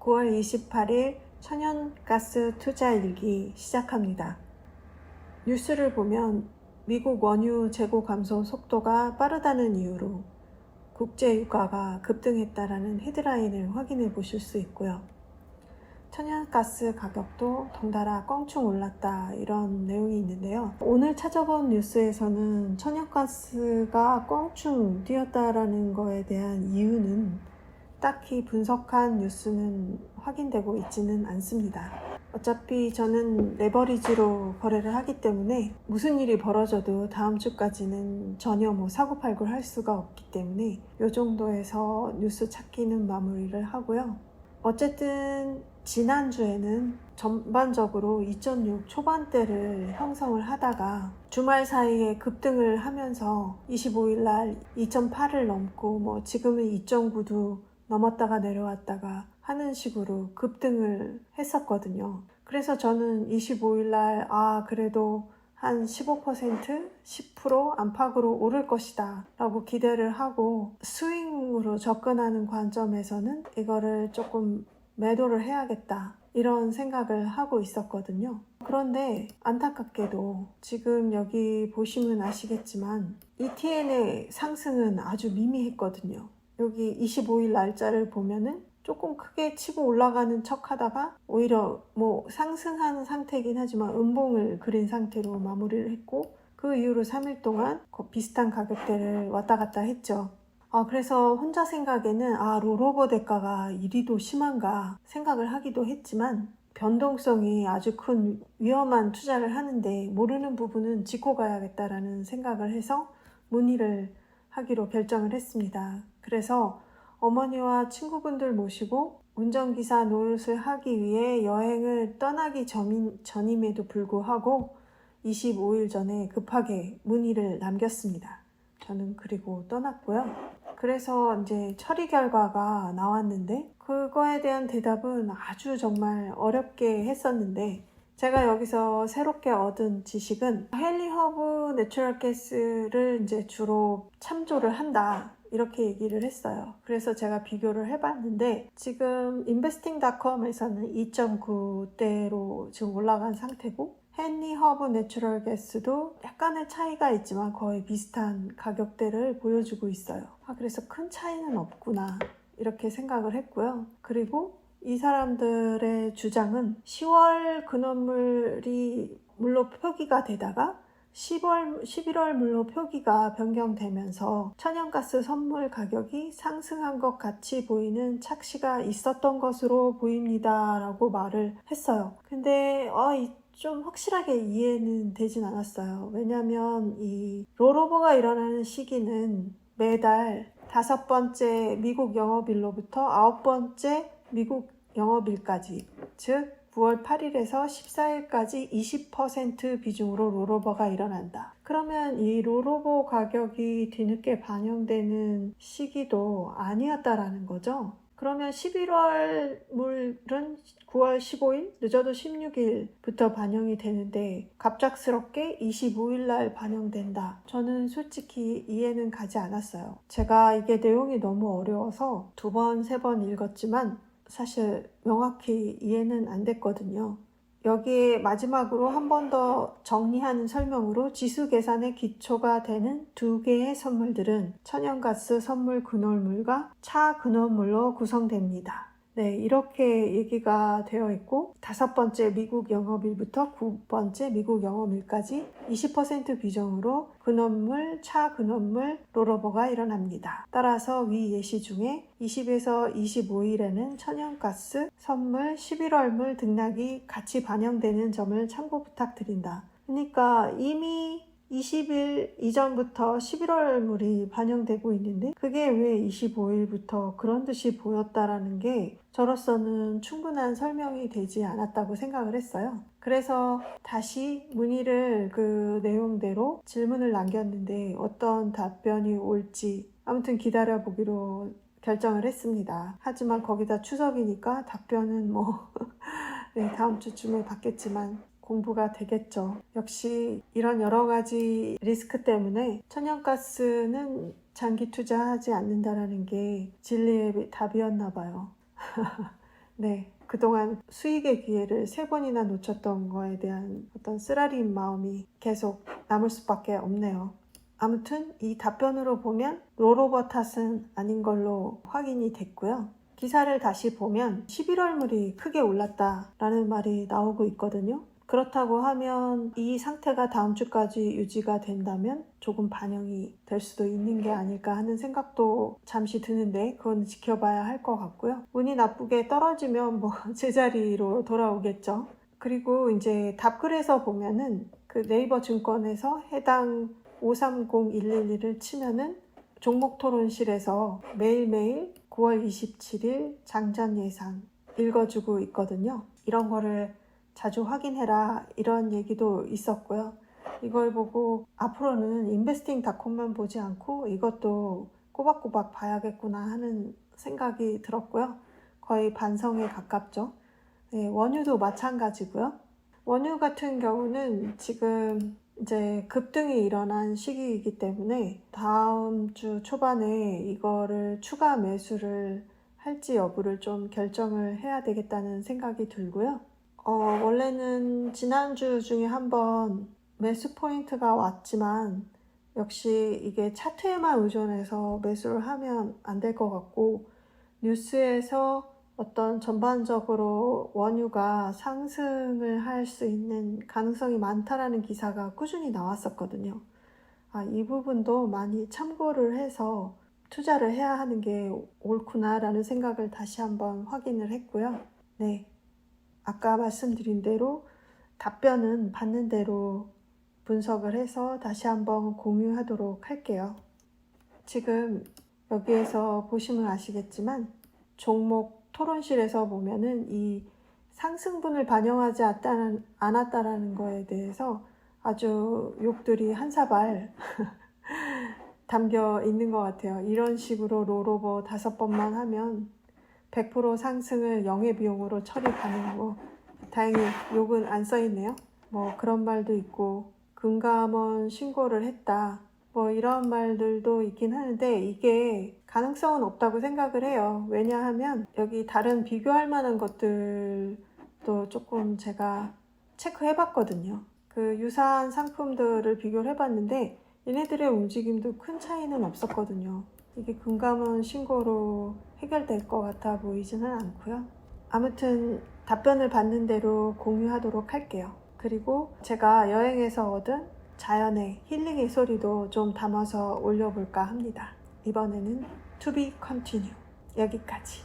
9월 28일 천연가스 투자일기 시작합니다. 뉴스를 보면 미국 원유 재고 감소 속도가 빠르다는 이유로 국제유가가 급등했다라는 헤드라인을 확인해 보실 수 있고요. 천연가스 가격도 덩달아 껑충 올랐다, 이런 내용이 있는데요. 오늘 찾아본 뉴스에서는 천연가스가 껑충 뛰었다라는 거에 대한 이유는 딱히 분석한 뉴스는 확인되고 있지는 않습니다. 어차피 저는 레버리지로 거래를 하기 때문에 무슨 일이 벌어져도 다음 주까지는 전혀 사고팔고를 할 수가 없기 때문에 이 정도에서 뉴스 찾기는 마무리를 하고요. 어쨌든 지난주에는 전반적으로 2006 초반대를 형성을 하다가 주말 사이에 급등을 하면서 25일 날 2008을 넘고 지금은 2.9도 넘었다가 내려왔다가 하는 식으로 급등을 했었거든요. 그래서 저는 25일 날 그래도 한 15%, 10% 안팎으로 오를 것이다 라고 기대를 하고 스윙으로 접근하는 관점에서는 이거를 조금 매도를 해야겠다, 이런 생각을 하고 있었거든요. 그런데 안타깝게도 지금 여기 보시면 아시겠지만 ETN의 상승은 아주 미미했거든요. 여기 25일 날짜를 보면은 조금 크게 치고 올라가는 척 하다가 오히려 상승하는 상태이긴 하지만 음봉을 그린 상태로 마무리를 했고, 그 이후로 3일 동안 비슷한 가격대를 왔다 갔다 했죠. 그래서 혼자 생각에는 롤오버 대가가 이리도 심한가 생각을 하기도 했지만, 변동성이 아주 큰 위험한 투자를 하는데 모르는 부분은 짚고 가야겠다라는 생각을 해서 문의를 하기로 결정을 했습니다. 그래서 어머니와 친구분들 모시고 운전기사 노릇을 하기 위해 여행을 떠나기 전임에도 불구하고 25일 전에 급하게 문의를 남겼습니다. 저는 그리고 떠났고요. 그래서 이제 처리 결과가 나왔는데 그거에 대한 대답은 아주 정말 어렵게 했었는데, 제가 여기서 새롭게 얻은 지식은 헨리 허브 내추럴 가스를 이제 주로 참조를 한다, 이렇게 얘기를 했어요. 그래서 제가 비교를 해봤는데 지금 investing.com에서는 2.9대로 지금 올라간 상태고, 헨리 허브 내추럴 가스도 약간의 차이가 있지만 거의 비슷한 가격대를 보여주고 있어요. 그래서 큰 차이는 없구나, 이렇게 생각을 했고요. 그리고 이 사람들의 주장은 10월 근원물이 물로 표기가 되다가 11월 물로 표기가 변경되면서 천연가스 선물 가격이 상승한 것 같이 보이는 착시가 있었던 것으로 보입니다 라고 말을 했어요. 근데 좀 확실하게 이해는 되진 않았어요. 왜냐면 이 롤오버가 일어나는 시기는 매달 5번째 미국 영업일로부터 9번째 미국 영업일까지, 즉 9월 8일에서 14일까지 20% 비중으로 롤오버가 일어난다. 그러면 이 롤오버 가격이 뒤늦게 반영되는 시기도 아니었다라는 거죠. 그러면 11월 물은 9월 15일, 늦어도 16일부터 반영이 되는데 갑작스럽게 25일 날 반영된다. 저는 솔직히 이해는 가지 않았어요. 제가 이게 내용이 너무 어려워서 2번, 3번 읽었지만 사실 명확히 이해는 안 됐거든요. 여기에 마지막으로 한 번 더 정리하는 설명으로 지수 계산의 기초가 되는 2개의 선물들은 천연가스 선물 근원물과 차 근원물로 구성됩니다. 네, 이렇게 얘기가 되어 있고 5번째 미국 영업일부터 9번째 미국 영업일까지 20% 비중으로 근원물, 차 근원물, 롤오버가 일어납니다. 따라서 위 예시 중에 20에서 25일에는 천연가스 선물 11월물 등락이 같이 반영되는 점을 참고 부탁드린다. 그러니까 이미 20일 이전부터 11월물이 반영되고 있는데 그게 왜 25일부터 그런 듯이 보였다라는 게 저로서는 충분한 설명이 되지 않았다고 생각을 했어요. 그래서 다시 문의를 그 내용대로 질문을 남겼는데 어떤 답변이 올지 아무튼 기다려보기로 결정을 했습니다. 하지만 거기다 추석이니까 답변은 네, 다음 주쯤에 받겠지만 공부가 되겠죠. 역시 이런 여러 가지 리스크 때문에 천연가스는 장기 투자하지 않는다라는 게 진리의 답이었나 봐요. 네, 그동안 수익의 기회를 3번이나 놓쳤던 거에 대한 어떤 쓰라린 마음이 계속 남을 수밖에 없네요. 아무튼 이 답변으로 보면 롤오버 탓은 아닌 걸로 확인이 됐고요. 기사를 다시 보면 11월물이 크게 올랐다라는 말이 나오고 있거든요. 그렇다고 하면 이 상태가 다음 주까지 유지가 된다면 조금 반영이 될 수도 있는 게 아닐까 하는 생각도 잠시 드는데 그건 지켜봐야 할 것 같고요. 운이 나쁘게 떨어지면 뭐 제자리로 돌아오겠죠. 그리고 이제 답글에서 보면은 그 네이버 증권에서 해당 530111을 치면은 종목 토론실에서 매일매일 9월 27일 장전 예상 읽어주고 있거든요. 이런 거를 자주 확인해라 이런 얘기도 있었고요. 이걸 보고 앞으로는 인베스팅닷컴만 보지 않고 이것도 꼬박꼬박 봐야겠구나 하는 생각이 들었고요. 거의 반성에 가깝죠. 네, 원유도 마찬가지고요. 원유 같은 경우는 지금 이제 급등이 일어난 시기이기 때문에 다음 주 초반에 이거를 추가 매수를 할지 여부를 좀 결정을 해야 되겠다는 생각이 들고요. 원래는 지난주 중에 한번 매수 포인트가 왔지만 역시 이게 차트에만 의존해서 매수를 하면 안 될 것 같고 뉴스에서 어떤 전반적으로 원유가 상승을 할 수 있는 가능성이 많다라는 기사가 꾸준히 나왔었거든요. 이 부분도 많이 참고를 해서 투자를 해야 하는 게 옳구나라는 생각을 다시 한번 확인을 했고요. 네, 아까 말씀드린 대로 답변은 받는 대로 분석을 해서 다시 한번 공유하도록 할게요. 지금 여기에서 보시면 아시겠지만 종목 토론실에서 보면은 이 상승분을 반영하지 않았다라는 거에 대해서 아주 욕들이 한 사발 담겨 있는 것 같아요. 이런 식으로 롤오버 5번만 하면 100% 상승을 영해비용으로 처리 가능하고, 다행히 욕은 안 써있네요. 뭐 그런 말도 있고 금감원 신고를 했다 뭐 이런 말들도 있긴 하는데 이게 가능성은 없다고 생각을 해요. 왜냐하면 여기 다른 비교할 만한 것들도 조금 제가 체크해 봤거든요. 그 유사한 상품들을 비교를 해봤는데 얘네들의 움직임도 큰 차이는 없었거든요. 이게 금감원 신고로 해결될 것 같아 보이지는 않고요. 아무튼 답변을 받는 대로 공유하도록 할게요. 그리고 제가 여행에서 얻은 자연의 힐링의 소리도 좀 담아서 올려볼까 합니다. 이번에는 To be continue 여기까지.